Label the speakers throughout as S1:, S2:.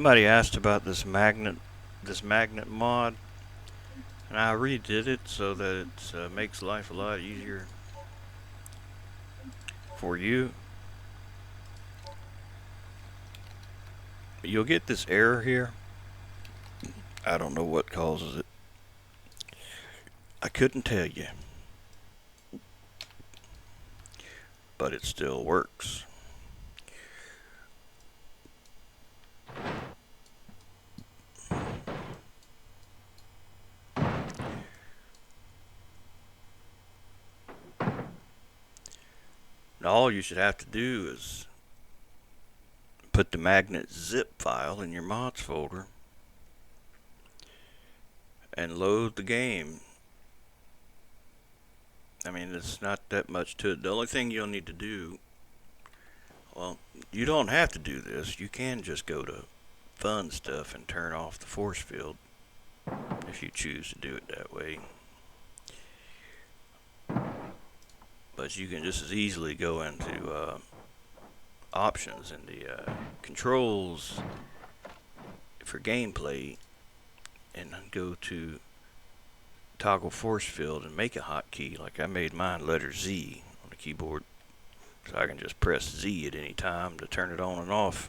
S1: Somebody asked about this magnet mod, and I redid it so that it makes life a lot easier for you. You'll get this error here. I don't know what causes it. I couldn't tell you, but it still works. And all you should have to do is put the magnet zip file in your mods folder and load the game. I mean, it's not that much to it. The only thing you'll need to do, well, you don't have to do this. You can just go to fun stuff and turn off the force field if you choose to do it that way. But you can just as easily go into options in the controls for gameplay and go to toggle force field and make a hotkey. Like I made mine letter Z on the keyboard, so I can just press Z at any time to turn it on and off.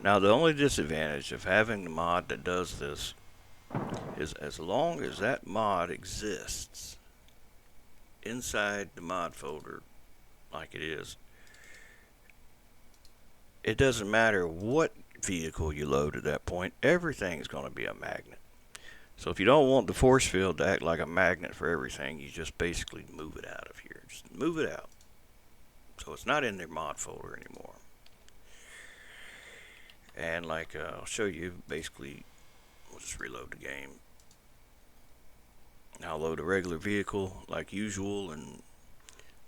S1: Now the only disadvantage of having the mod that does this is as long as that mod exists inside the mod folder like it is, it doesn't matter what vehicle you load at that point, everything's going to be a magnet. So if you don't want the force field to act like a magnet for everything, you just basically move it out of here. Just move it out. So it's not in their mod folder anymore. And like I'll show you, basically, we'll just reload the game. I'll load a regular vehicle like usual and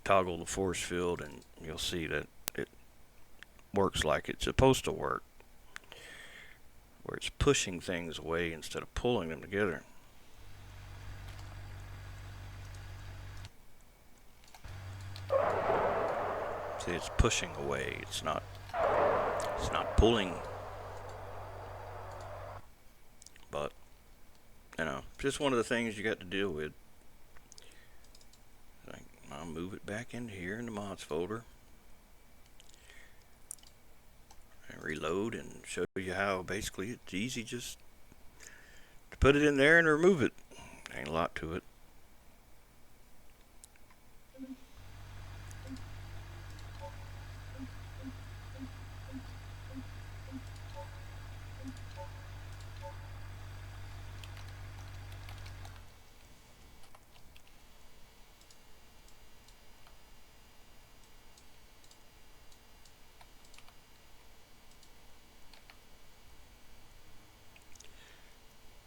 S1: toggle the force field, and you'll see that it works like it's supposed to work, where it's pushing things away instead of pulling them together. See, it's pushing away. It's not pulling. But just one of the things you got to deal with. I'll move it back into here in the mods folder and reload and show you how basically it's easy just to put it in there and remove it. Ain't a lot to it.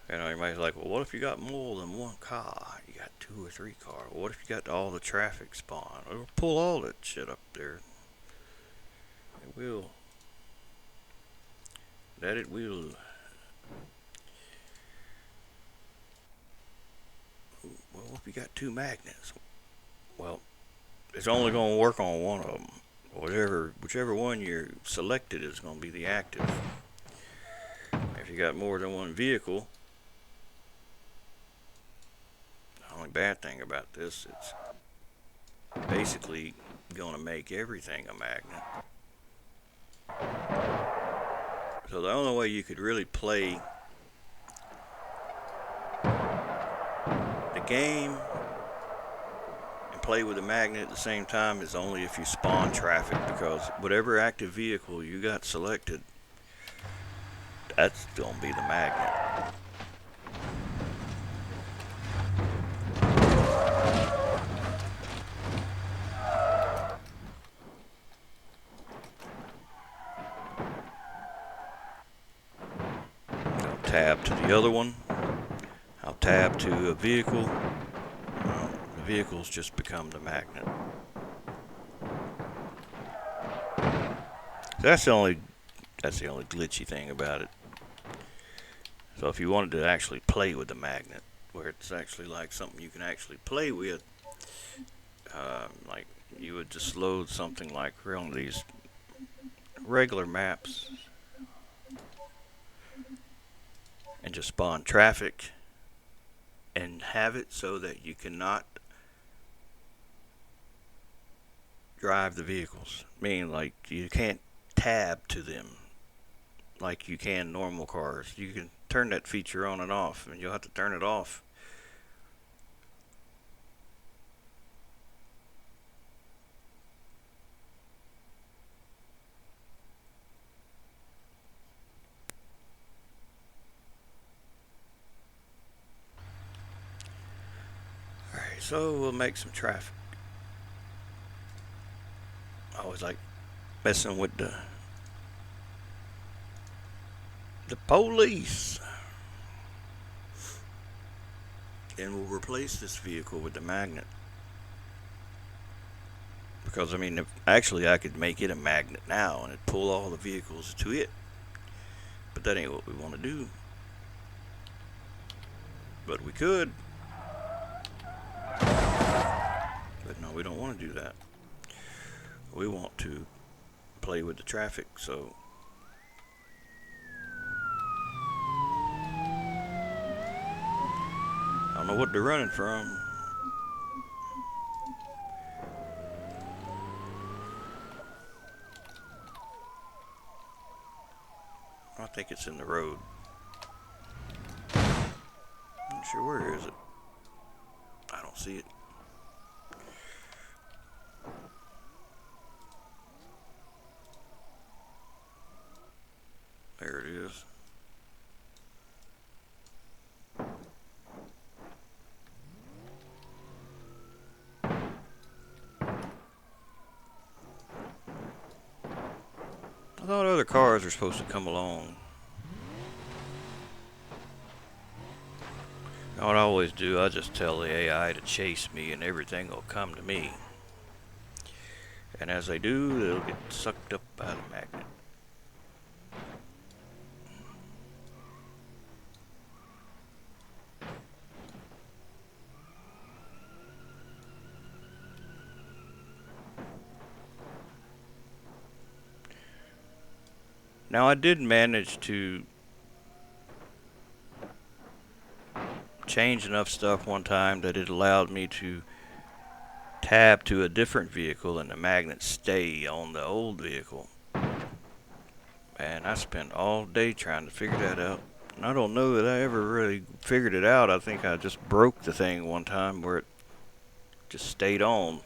S1: Everybody's like, well, what if you got more than one car? You got 2 or 3 cars. What if you got all the traffic spawn? It'll pull all that shit up there. It will. That it will. Well, if you got 2 magnets, well, it's only going to work on one of them. Whichever one you're selected is going to be the active. If you got more than one vehicle, the only bad thing about this, it's basically going to make everything a magnet. So the only way you could really play the game and play with a magnet at the same time is only if you spawn traffic, because whatever active vehicle you got selected, that's going to be the magnet. I'll tab to the other one. I'll tab to a vehicle. The vehicles just become the magnet. That's the only glitchy thing about it. So if you wanted to actually play with the magnet, where it's actually like something you can actually play with, like you would just load something like one of these regular maps and just spawn traffic and have it so that you cannot drive the vehicles. Meaning, like, you can't tab to them like you can normal cars. You can turn that feature on and off, and you'll have to turn it off. Alright, so we'll make some traffic. I always like messing with the police. And we'll replace this vehicle with the magnet. Because, I mean, actually I could make it a magnet now and it'd pull all the vehicles to it. But that ain't what we want to do. But we could. But no, we don't want to do that. We want to play with the traffic, so I don't know what they're running from. I think it's in the road. I'm not sure, where is it? I don't see it. There it is. I thought other cars were supposed to come along. What I always do, I just tell the AI to chase me and everything will come to me. And as they do, they'll get sucked up by the magnet. Now I did manage to change enough stuff one time that it allowed me to tab to a different vehicle and the magnet stay on the old vehicle. And I spent all day trying to figure that out. And I don't know that I ever really figured it out. I think I just broke the thing one time where it just stayed on.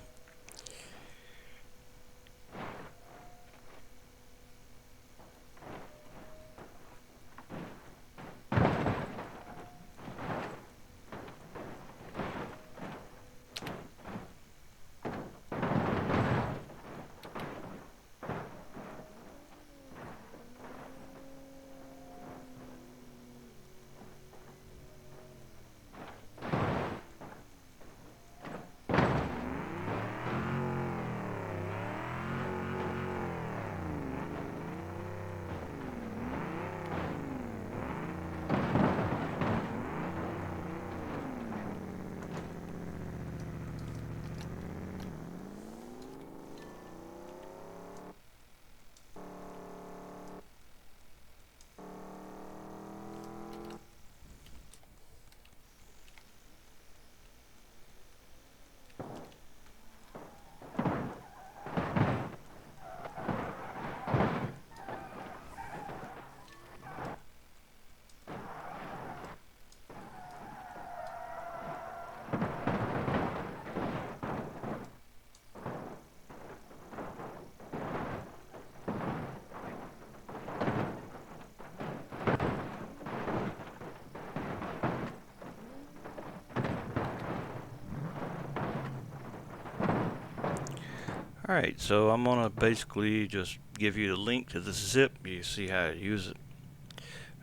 S1: Alright, so I'm gonna basically just give you the link to the zip. You see how to use it,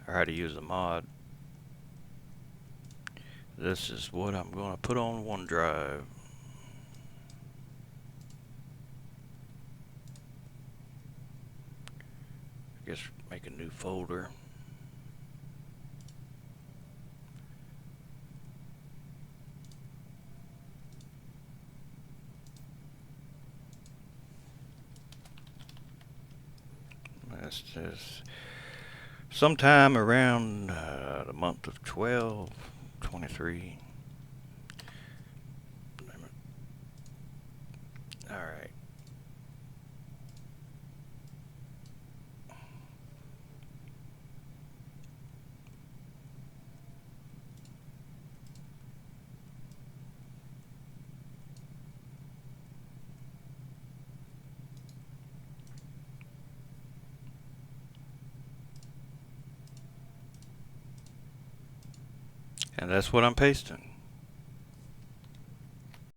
S1: or how to use the mod. This is what I'm gonna put on OneDrive. I guess make a new folder. It's sometime around the month of 12, 23. All right. And that's what I'm pasting.